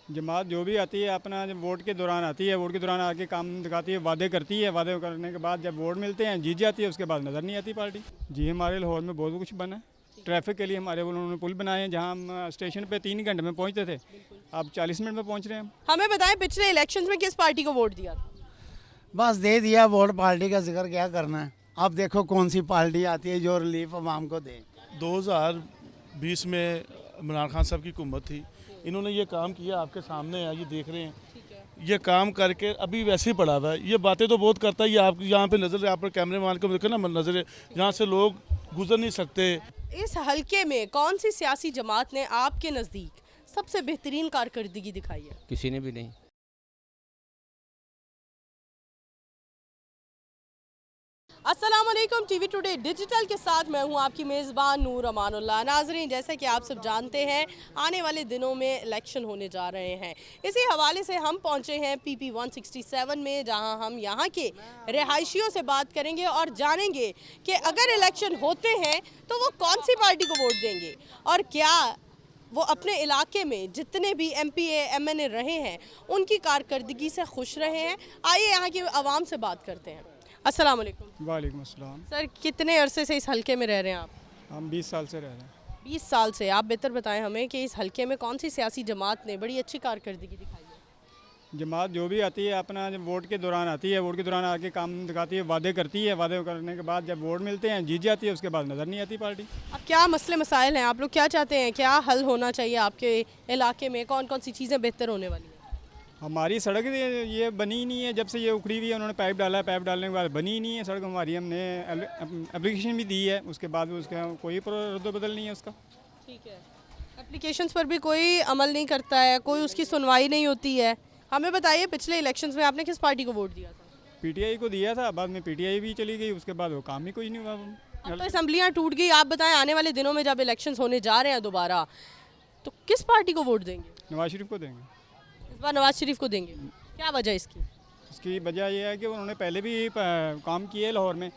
जमात जो भी आती है अपना जब वोट के दौरान आती है, वोट के दौरान आके काम दिखाती है, वादे करती है, वादे करने के बाद जब वोट मिलते हैं जीत जाती है, उसके बाद नज़र नहीं आती पार्टी। जी हमारे लाहौर में बहुत कुछ बना है। ट्रैफिक के लिए हमारे उन्होंने पुल बनाए हैं, जहाँ हम स्टेशन पे 3 घंटे में पहुँचते थे, अब 40 मिनट में पहुँच रहे हैं। हमें बताएं पिछले इलेक्शंस में किस पार्टी को वोट दिया था? बस दे दिया वोट, पार्टी का जिक्र क्या करना है। अब देखो कौन सी पार्टी आती है जो रिलीफ आवाम को दे। 2020 में इमरान खान साहब की हुकूमत थी, इन्होंने ये काम किया, आपके सामने है, ये देख रहे हैं। ये काम करके अभी वैसे ही पड़ा हुआ है। ये बातें तो बहुत करता है, ये आप यहाँ पे नज़र, आप कैमरे मान को देखो ना, नज़र यहाँ से लोग गुजर नहीं सकते। इस हलके में कौन सी सियासी जमात ने आपके नज़दीक सबसे बेहतरीन कारकर्दगी दिखाई है? किसी ने भी नहीं। अस्सलाम वालेकुम, टीवी टुडे डिजिटल के साथ मैं हूं आपकी मेज़बान नूर अमानुल्लाह। नाज़रीन, जैसा कि आप सब जानते हैं आने वाले दिनों में इलेक्शन होने जा रहे हैं। इसी हवाले से हम पहुंचे हैं PP 167 में, जहां हम यहां के रिहायशियों से बात करेंगे और जानेंगे कि अगर इलेक्शन होते हैं तो वो कौन सी पार्टी को वोट देंगे और क्या वो अपने इलाके में जितने भी MPA MNA रहे हैं उनकी कारकर्दगी से खुश रहे हैं। आइए यहाँ की आवाम से बात करते हैं। अस्सलाम वालेकुम। वालेकुम अस्सलाम। सर, कितने अरसे से इस हलके में रह रहे हैं आप? हम 20 साल से रह रहे हैं। 20 साल से। आप बेहतर बताएं हमें कि इस हलके में कौन सी सियासी जमात ने बड़ी अच्छी कारकर्दगी दिखाई है? जमात जो भी आती है अपना जब वोट के दौरान आती है, वोट के दौरान आके काम दिखाती है, वादे करती है, वादे करने के बाद जब वोट मिलते हैं जीत जाती है, उसके बाद नज़र नहीं आती पार्टी। अब क्या मसले मसाइल हैं, आप लोग क्या चाहते हैं, क्या हल होना चाहिए आपके इलाके में? कौन कौन सी चीज़ें बेहतर होने वाली हैं? हमारी सड़क ये बनी ही नहीं है, जब से ये उखड़ी हुई है, उन्होंने पाइप डाला है, पाइप डालने के बाद बनी ही नहीं है सड़क हमारी। हमने एप्लीकेशन भी दी है, उसके बाद उसका कोई रद्द-बदल नहीं है उसका। ठीक है, एप्लीकेशंस पर भी कोई अमल नहीं करता है, कोई उसकी सुनवाई नहीं होती है। हमें बताइए पिछले इलेक्शंस में आपने किस पार्टी को वोट दिया था? PTI को दिया था, बाद में PTI भी चली गई, उसके बाद वो काम ही कोई नहीं हुआ। अब तो असम्बलियाँ टूट गई। आप बताएं आने वाले दिनों में जब इलेक्शंस होने जा रहे हैं दोबारा, तो किस पार्टी को वोट देंगे? नवाज शरीफ को देंगे। इस बार नवाज शरीफ को देंगे। क्या वजह इसकी? इसकी वजह यह है कि उन्होंने पहले भी काम किए लाहौर में,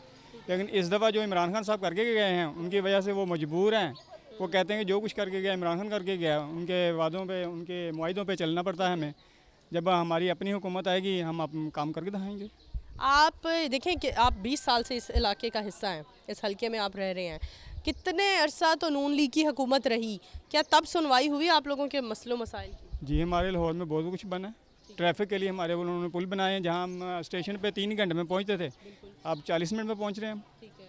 लेकिन इस दफ़ा जो इमरान खान साहब करके गए हैं उनकी वजह से वो मजबूर हैं। वो कहते हैं कि जो कुछ करके गया इमरान खान करके गया, उनके वादों पे, उनके मुआहिदों पे चलना पड़ता है हमें। जब हमारी अपनी हुकूमत आएगी हम अपन काम करके दिखाएंगे। आप देखें कि आप 20 साल से इस इलाके का हिस्सा हैं, इस हलके में आप रह रहे हैं। कितने अरसा तो नून लीग की हुकूमत रही, क्या तब सुनवाई हुई आप लोगों के मसलों मसाइल की? जी हमारे लाहौर में बहुत कुछ बना है। ट्रैफिक के लिए हमारे उन्होंने पुल बनाए हैं, जहाँ हम स्टेशन पे 3 घंटे में पहुँचते थे, अब 40 मिनट में पहुँच रहे हैं हम। ठीक है,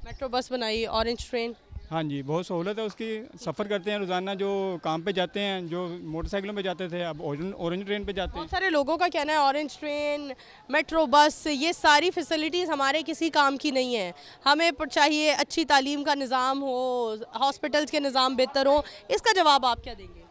मेट्रो बस बनाई, ऑरेंज ट्रेन। हाँ जी, बहुत सहूलत है उसकी। सफ़र करते हैं रोज़ाना, जो काम पे जाते हैं, जो मोटरसाइकिलों पे जाते थे, अब ऑरेंज ट्रेन पे जाते हैं। बहुत सारे लोगों का कहना है ऑरेंज ट्रेन, मेट्रो बस, ये सारी फैसिलिटीज़ हमारे किसी काम की नहीं है। हमें चाहिए अच्छी तालीम का निज़ाम हो, हॉस्पिटल्स के निज़ाम बेहतर हो। इसका जवाब आप क्या देंगे?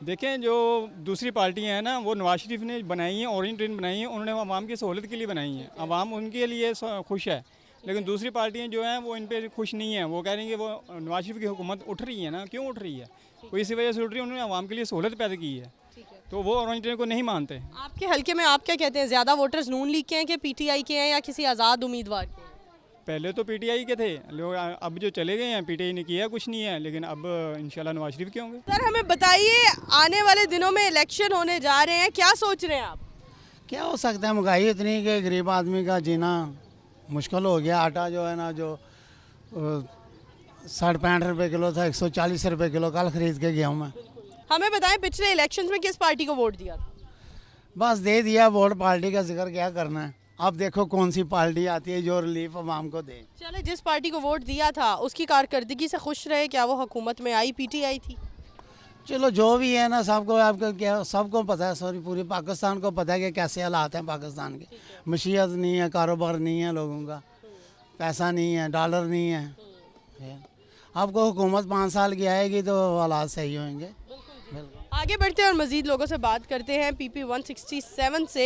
देखें, जो दूसरी पार्टियां हैं ना, वो नवाज शरीफ ने बनाई हैं, ऑरेंज ट्रेन बनाई है, उन्होंने आवाम की सहूलत के लिए बनाई हैं, आवाम उनके लिए खुश है। लेकिन दूसरी पार्टियां जो हैं वो इन पे खुश नहीं हैं। वो कह रही हैं कि वो नवाज शरीफ की हुकूमत उठ रही है ना, क्यों उठ रही है? वो इसी वजह से उठ रही है, उन्होंने आवाम के लिए सहूलत पैदा की है, तो वो ऑरेंज ट्रेन को नहीं मानते। आपके हलके में आप क्या कहते हैं, ज़्यादा वोटर्स नून लीग के हैं कि PTI के हैं या किसी आज़ाद उम्मीदवार के हैं? पहले तो PTI के थे लोग, अब जो चले गए हैं PTI ने किया कुछ नहीं है, लेकिन अब इंशाल्लाह नवाज शरीफ के होंगे। सर, हमें बताइए आने वाले दिनों में इलेक्शन होने जा रहे हैं, क्या सोच रहे हैं आप? क्या हो सकता है, महंगाई इतनी कि गरीब आदमी का जीना मुश्किल हो गया। आटा जो है ना, जो 60-65 रुपये किलो था, 140 रुपये किलो कल ख़रीद के गया हूँ मैं। हमें बताएं पिछले इलेक्शंस में किस पार्टी को वोट दिया था? बस दे दिया वोट, पार्टी का जिक्र क्या करना है। अब देखो कौन सी पार्टी आती है जो रिलीफ आवाम को दे। चले, जिस पार्टी को वोट दिया था उसकी कारकर्दगी से खुश रहे, क्या वो हुकूमत में आई? PTI थी। चलो जो भी है ना, सबको आपको क्या, सबको पता है, सॉरी पूरे पाकिस्तान को पता है कि कैसे हालात हैं पाकिस्तान के। मशीयत नहीं है, कारोबार नहीं है लोगों का, पैसा नहीं है, डॉलर नहीं है। आपको हुकूमत 5 साल की आएगी तो हालात सही होंगे। आगे बढ़ते हैं और मज़ीद लोगों से बात करते हैं। PP 167 से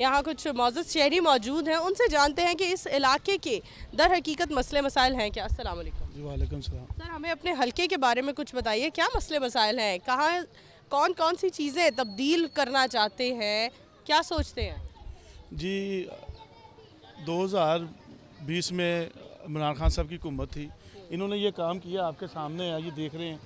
यहाँ कुछ मौजूद शहरी मौजूद हैं, उनसे जानते हैं कि इस इलाके के दर हकीकत मसले मसाइल हैं क्या। अस्सलाम वालेकुम। जी वालेकुम सलाम। सर, हमें अपने हलके के बारे में कुछ बताइए, क्या मसले मसाइल हैं, कहाँ कौन कौन सी चीज़ें तब्दील करना चाहते हैं, क्या सोचते हैं? जी 2020 में इमरान खान साहब की हुकूमत थी, इन्होंने ये काम किया, आपके सामने है, ये देख रहे हैं।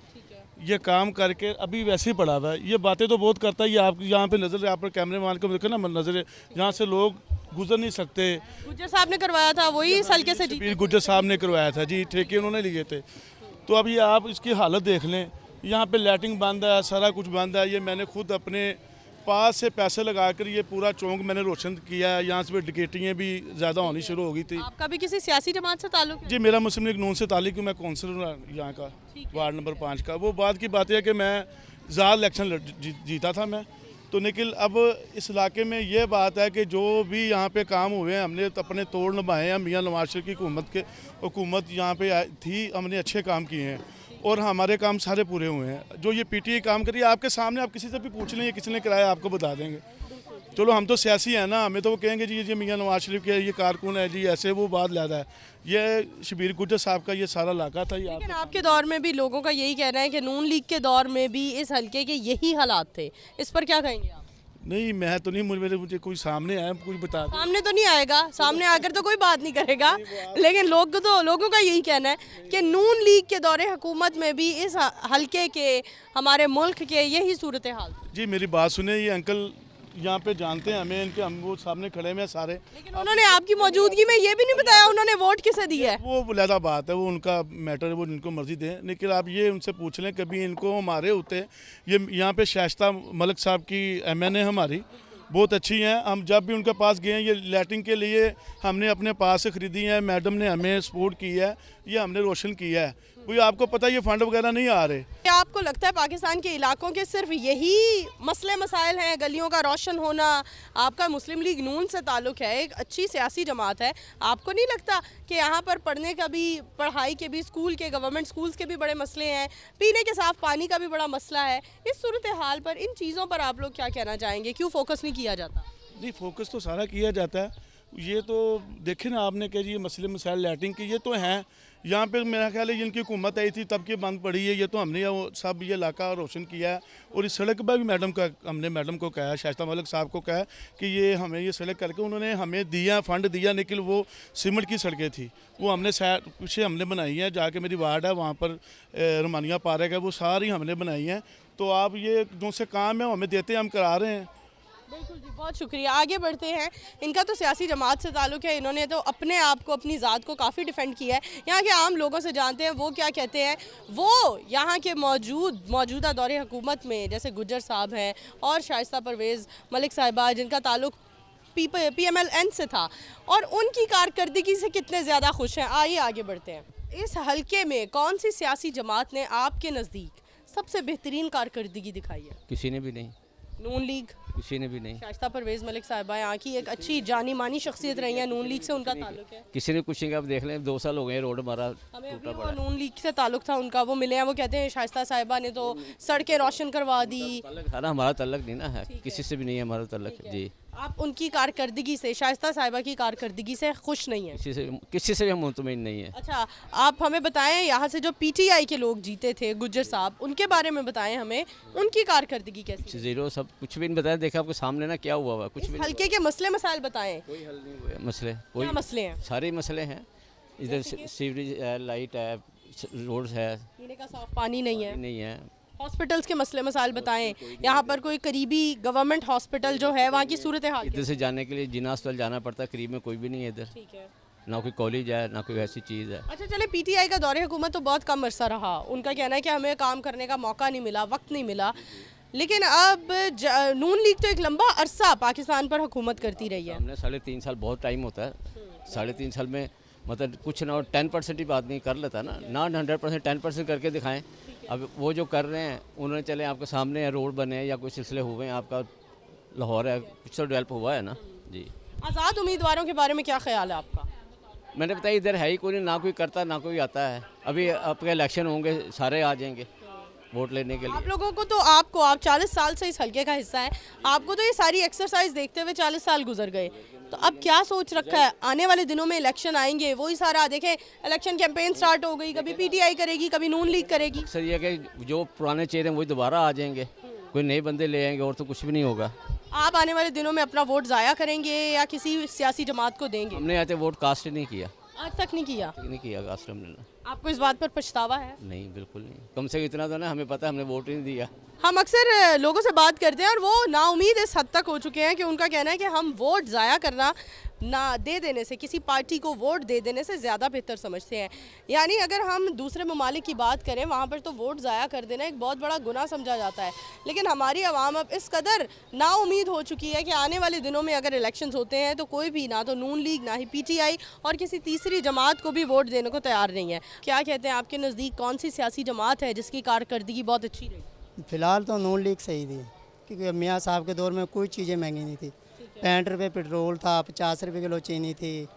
ये काम करके अभी वैसे ही पड़ा हुआ है। ये बातें तो बहुत करता है। ये आप यहाँ पे नज़र, आप कैमरे मान को देखो ना नज़र, यहाँ से लोग गुजर नहीं सकते। गुज्जर साहब ने करवाया था, वही इस हल्के से जीते। शबीर गुज्जर साहब ने करवाया था जी, ठेके उन्होंने लिए थे। तो अभी आप इसकी हालत देख लें, यहाँ पे लाइटिंग बंद है, सारा कुछ बंद है। ये मैंने खुद अपने पास से पैसे लगाकर ये पूरा चौक मैंने रोशन किया है। यहाँ से डिकेटियाँ भी ज़्यादा होनी शुरू हो गई थी। आपका भी किसी सियासी जमात से ताल्लुक है? जी मेरा मुस्लिम लीग नून से ताल्लुक है। मैं काउंसलर यहाँ का, वार्ड नंबर 5 का। वो बात की बात है कि मैं ज़्यादा इलेक्शन जीता था मैं तो, लेकिन अब इस इलाके में ये बात है कि जो भी यहाँ पे काम हुए हैं हमने अपने तोड़ निभाए हैं। मियाँ नवाज शरीफ की हुकूमत यहाँ पे थी, हमने अच्छे काम किए हैं और हमारे काम सारे पूरे हुए हैं। जो ये पीटीआई काम करिए आपके सामने, आप किसी से भी पूछ लें किसने कराया, आपको बता देंगे। चलो हम तो सियासी हैं ना, हमें तो वो कहेंगे जी ये मियाँ नवाज शरीफ के ये कारकुन है जी, ऐसे वो बात ज़्यादा है। ये शबीर गुज्जर साहब का ये सारा इलाका था। लेकिन आपके दौर में भी लोगों का यही कहना है कि नून लीग के दौर में भी इस हल्के के यही हालात थे। इस पर क्या कहेंगे आप? नहीं मैं तो नहीं, मुझे कोई सामने आया कुछ बता दे। सामने तो नहीं आएगा, सामने आकर तो कोई बात नहीं करेगा, लेकिन लोगों का यही कहना है कि नून लीग के दौरे हुकूमत में भी इस हल्के के, हमारे मुल्क के यही सूरत हाल। जी मेरी बात सुने, ये अंकल यहाँ पे जानते हैं हमें, इनके हम वो सामने खड़े हैं सारे। लेकिन उन्होंने आपकी मौजूदगी में ये भी नहीं बताया उन्होंने वोट किसे दिया है। वो अलग बात है, वो उनका मैटर है, वो इनको मर्जी दें। लेकिन आप ये उनसे पूछ लें कभी इनको हमारे होते। ये यहाँ पे शाइस्ता मलिक साहब की MNA हमारी बहुत अच्छी हैं। हम जब भी उनके पास गए हैं, ये लाइटिंग के लिए हमने अपने पास से ख़रीदी है। मैडम ने हमें सपोर्ट किया है, ये हमने रोशन किया है। कोई आपको पता है ये फंड वगैरह नहीं आ रहे। क्या आपको लगता है पाकिस्तान के इलाकों के सिर्फ यही मसले मसाइल हैं, गलियों का रोशन होना? आपका मुस्लिम लीग नून से ताल्लुक़ है, एक अच्छी सियासी जमात है। आपको नहीं लगता कि यहाँ पर पढ़ने का भी, पढ़ाई के भी, स्कूल के, गवर्नमेंट स्कूल्स के भी बड़े मसले हैं, पीने के साफ पानी का भी बड़ा मसला है? इस सूरत हाल पर, इन चीज़ों पर आप लोग क्या कहना चाहेंगे? क्यों फोकस नहीं किया जाता? नहीं फोकस तो सारा किया जाता है। ये तो देखे ना आपने कि ये मसले मसाइल लाइटिंग के ये तो हैं। यहाँ पे मेरा ख्याल है इनकी हुकूमत आई थी तब की बंद पड़ी है। ये तो हमने सब ये इलाका रोशन किया है। और इस सड़क पर भी हमने मैडम को कहा, शाइस्ता मलिक साहब को कहा कि ये हमें ये सड़क करके, उन्होंने हमें दिया फंड दिया, लेकिन वो सीमेंट की सड़कें थी। वो हमने पीछे हमने बनाई हैं, जाके मेरी वार्ड है वहाँ पर रमानिया पार्क है, वो सारी हमने बनाई हैं। तो आप ये जो से काम है वो हमें देते हैं, हम करा रहे हैं। बिल्कुल जी, बहुत शुक्रिया। आगे बढ़ते हैं। इनका तो सियासी जमात से ताल्लुक़ है, इन्होंने तो अपने आप को, अपनी ज़ात को काफ़ी डिफेंड किया है। यहाँ के आम लोगों से जानते हैं वो क्या कहते हैं। वो यहाँ के मौजूदा दौरे हुकूमत में जैसे गुज्जर साहब हैं और शाइस्ता परवेज़ मलिक साहिबा, जिनका ताल्लुक़ PMLN से था, और उनकी कारकर्दगी से कितने ज़्यादा खुश हैं। आइए आगे बढ़ते हैं। इस हल्के में कौन सी सियासी जमात ने आपके नज़दीक सबसे बेहतरीन कारकर्दगी दिखाई है? किसी ने भी नहीं। नून लीग? किसी ने भी नहीं। शाइस्ता परवेज़ मलिक साहिबा यहाँ की एक अच्छी जानी मानी शख्सियत रही है, नून लीग से उनका ताल्लुक है। किसी ने कुछ नहीं, आप देख लें 2 साल हो गए रोड हमारा हमें टूटा अभी वो पड़ा। नून लीग से ताल्लुक था उनका, वो मिले हैं, वो कहते हैं शाइस्ता साहिबा ने तो सड़कें रोशन करवा दी। ताल्लुक था ना, हमारा ताल्लुक नहीं ना है, किसी से भी नहीं है हमारा ताल्लुक जी। आप उनकी कारकर्दगी से, शाइस्ता साहिबा की कारकर्दगी से खुश नहीं है? किसी से भी हम मुतमिन नहीं है। अच्छा, आप हमें बताएं यहाँ से जो PTI के लोग जीते थे, गुज्जर साहब, उनके बारे में बताएं हमें, उनकी कारकर्दगी कैसी? जीरो, सब कुछ भी नहीं बताया। देखा आपके सामने ना क्या हुआ, कुछ भी हल्के के मसले मसाइल बताएं। कोई हल नहीं हुए मसले, कोई क्या मसले हैं? सारे मसले हैं। इधर सीवरेज है, लाइट है, रोड है, पीने का साफ पानी नहीं है। है। हॉस्पिटल्स के मसले मसाइल बताएं। यहाँ पर कोई करीबी गवर्नमेंट हॉस्पिटल जो है, वहाँ की सूरत हाल इधर से जाने के लिए जिना अस्पताल जाना पड़ता है, करीब में कोई भी नहीं है इधर। ठीक है। ना कोई कॉलेज है, ना कोई ऐसी चीज़ है। अच्छा चले, PTI का दौरे हुकूमत तो बहुत कम अरसा रहा। उनका कहना है कि हमें काम करने का मौका नहीं मिला, वक्त नहीं मिला। लेकिन अब नून लीग तो एक लंबा अरसा पाकिस्तान पर हुकूमत करती रही है। हमने 3.5 साल बहुत टाइम होता है। 3.5 साल में मतलब कुछ ना, और 10% ही आदमी कर लेता ना 100% 10% करके दिखाएं। अब वो जो कर रहे हैं, उन्होंने चले आपके सामने रोड बने या कुछ सिलसिले हुए हैं, आपका लाहौर है, कुछ तो डेवलप हुआ है ना जी। आज़ाद उम्मीदवारों के बारे में क्या ख्याल है आपका? मैंने बताया इधर है ही कोई नहीं, ना कोई करता ना कोई आता है। अभी आपके इलेक्शन होंगे, सारे आ जाएंगे वोट लेने के लिए। आप लोगों को तो, आप 40 साल से इस हल्के का हिस्सा है, आपको तो ये सारी एक्सरसाइज देखते हुए 40 साल गुजर गए। तो अब क्या सोच रखा है? आने वाले दिनों में इलेक्शन आएंगे, वही सारा देखें, इलेक्शन कैंपेन स्टार्ट हो गई, कभी PTI करेगी, कभी नून लीग करेगी। सर ये कि जो पुराने चेहरे हैं वही दोबारा आ जाएंगे, कोई नए बंदे ले आएंगे, और तो कुछ भी नहीं होगा। आप आने वाले दिनों में अपना वोट ज़ाया करेंगे या किसी सियासी जमात को देंगे? हमने यहाँ वोट कास्ट नहीं किया, आज तक नहीं किया। नहीं किया कास्ट हमने। आपको इस बात पर पछतावा है? नहीं, बिल्कुल नहीं। कम से कम इतना तो ना, हमें पता है हमने वोट ही नहीं दिया। हम अक्सर लोगों से बात करते हैं और वो नाउमीद इस हद तक हो चुके हैं कि उनका कहना है कि हम वोट ज़ाया करना ना दे देने से, किसी पार्टी को वोट दे देने से ज़्यादा बेहतर समझते हैं। यानी अगर हम दूसरे ममालिक की बात करें, वहाँ पर तो वोट ज़ाया कर देना एक बहुत बड़ा गुनाह समझा जाता है। लेकिन हमारी आवाम अब इस कदर नाउमीद हो चुकी है कि आने वाले दिनों में अगर इलेक्शंस होते हैं तो कोई भी, ना तो नून लीग, ना ही PTI और किसी तीसरी जमात को भी वोट देने को तैयार नहीं है। क्या कहते हैं, आपके नज़दीक कौन सी सियासी जमात है जिसकी कारकर्दगी बहुत अच्छी रही? फ़िलहाल तो नून लीग सही थी, क्योंकि मियाँ साहब के दौर में कोई चीज़ें महंगी नहीं थी। 65 रुपये पेट्रोल था, 50 रुपये किलो चीनी थी,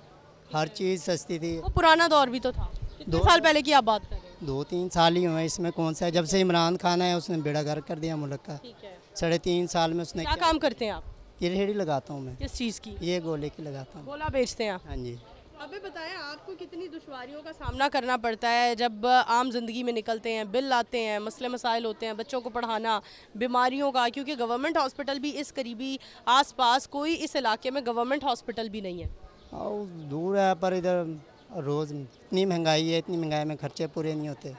हर चीज़ सस्ती थी। वो पुराना दौर भी तो था। कितने साल पहले की आप बात कर रहे हैं? 2-3 साल ही हुए, इसमें कौन सा है। जब से इमरान खान है उसने बेड़ा गर्क कर दिया मुल्क का। ठीक है। 3.5 साल में उसने क्या काम करते हैं आप? ये रेहड़ी लगाता हूँ मैं, किस चीज़ की? ये गोले की लगाता हूँ। गोला बेचते हैं आप? हाँ जी। अभी बताएं, आपको कितनी दुश्वारियों का सामना करना पड़ता है जब आम जिंदगी में निकलते हैं, बिल आते हैं, मसले मसाइल होते हैं, बच्चों को पढ़ाना, बीमारियों का, क्योंकि गवर्नमेंट हॉस्पिटल भी इस करीबी आसपास कोई इस इलाके में गवर्नमेंट हॉस्पिटल भी नहीं है। और दूर है, पर इधर रोज़ इतनी महंगाई है, इतनी महंगाई में खर्चे पूरे नहीं होते,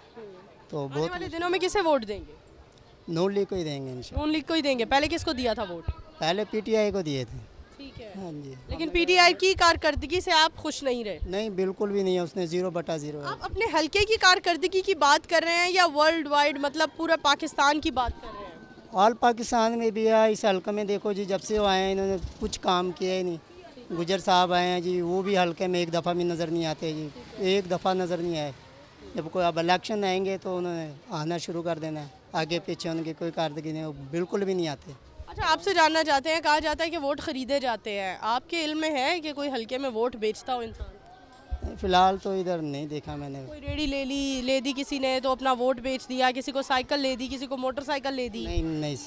तो आने बहुत वाले दिनों में किसे वोट देंगे? नून लीग को ही देंगे इंशाल्लाह। नून लीग को ही देंगे। पहले किसको दिया था वोट? पहले PTI को दिए थे। ठीक है। हाँ जी। लेकिन PTI की कारकर्दगी से आप खुश नहीं रहे? नहीं, बिल्कुल भी नहीं है, उसने 0/0 है। आप अपने हलके की कारकर्दगी की बात कर रहे हैं या वर्ल्ड वाइड, मतलब पूरा पाकिस्तान की बात कर रहे हैं? ऑल पाकिस्तान में भी है। इस हल्के में देखो जी, जब से वो आए हैं इन्होंने कुछ काम किया ही नहीं। गुजर साहब आए हैं जी, वो भी हल्के में एक दफ़ा भी नज़र नहीं आते जी, एक दफ़ा नज़र नहीं आए। जब कोई अब इलेक्शन आएंगे तो उन्होंने आना शुरू कर देना है, आगे पीछे उनकी कोई कारकर्दगी नहीं, वो बिल्कुल भी नहीं आते। अच्छा, आपसे जानना चाहते हैं, कहा जाता है कि वोट खरीदे जाते हैं, आपके इल्म में है कि कोई हल्के में वोट बेचता हो इंसान? फ़िलहाल तो इधर नहीं देखा मैंने। कोई रेडी ले दी किसी ने तो अपना वोट बेच दिया, किसी को साइकिल ले दी, किसी को मोटरसाइकिल ले दी? नहीं नहीं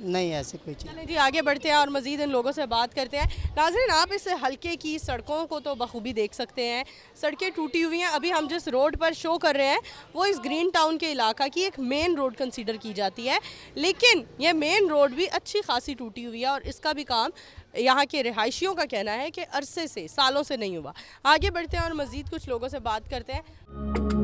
नहीं, ऐसी कोई चीज़। चलें जी, आगे बढ़ते हैं और मज़ीद इन लोगों से बात करते हैं। नाज़रीन, आप इस हल्के की सड़कों को तो बखूबी देख सकते हैं, सड़कें टूटी हुई हैं। अभी हम जिस रोड पर शो कर रहे हैं वो इस ग्रीन टाउन के इलाका की एक मेन रोड कंसीडर की जाती है, लेकिन ये मेन रोड भी अच्छी खासी टूटी हुई है और इसका भी काम यहाँ के रिहायशियों का कहना है कि अरसे से, सालों से नहीं हुआ। आगे बढ़ते हैं और मज़ीद कुछ लोगों से बात करते हैं।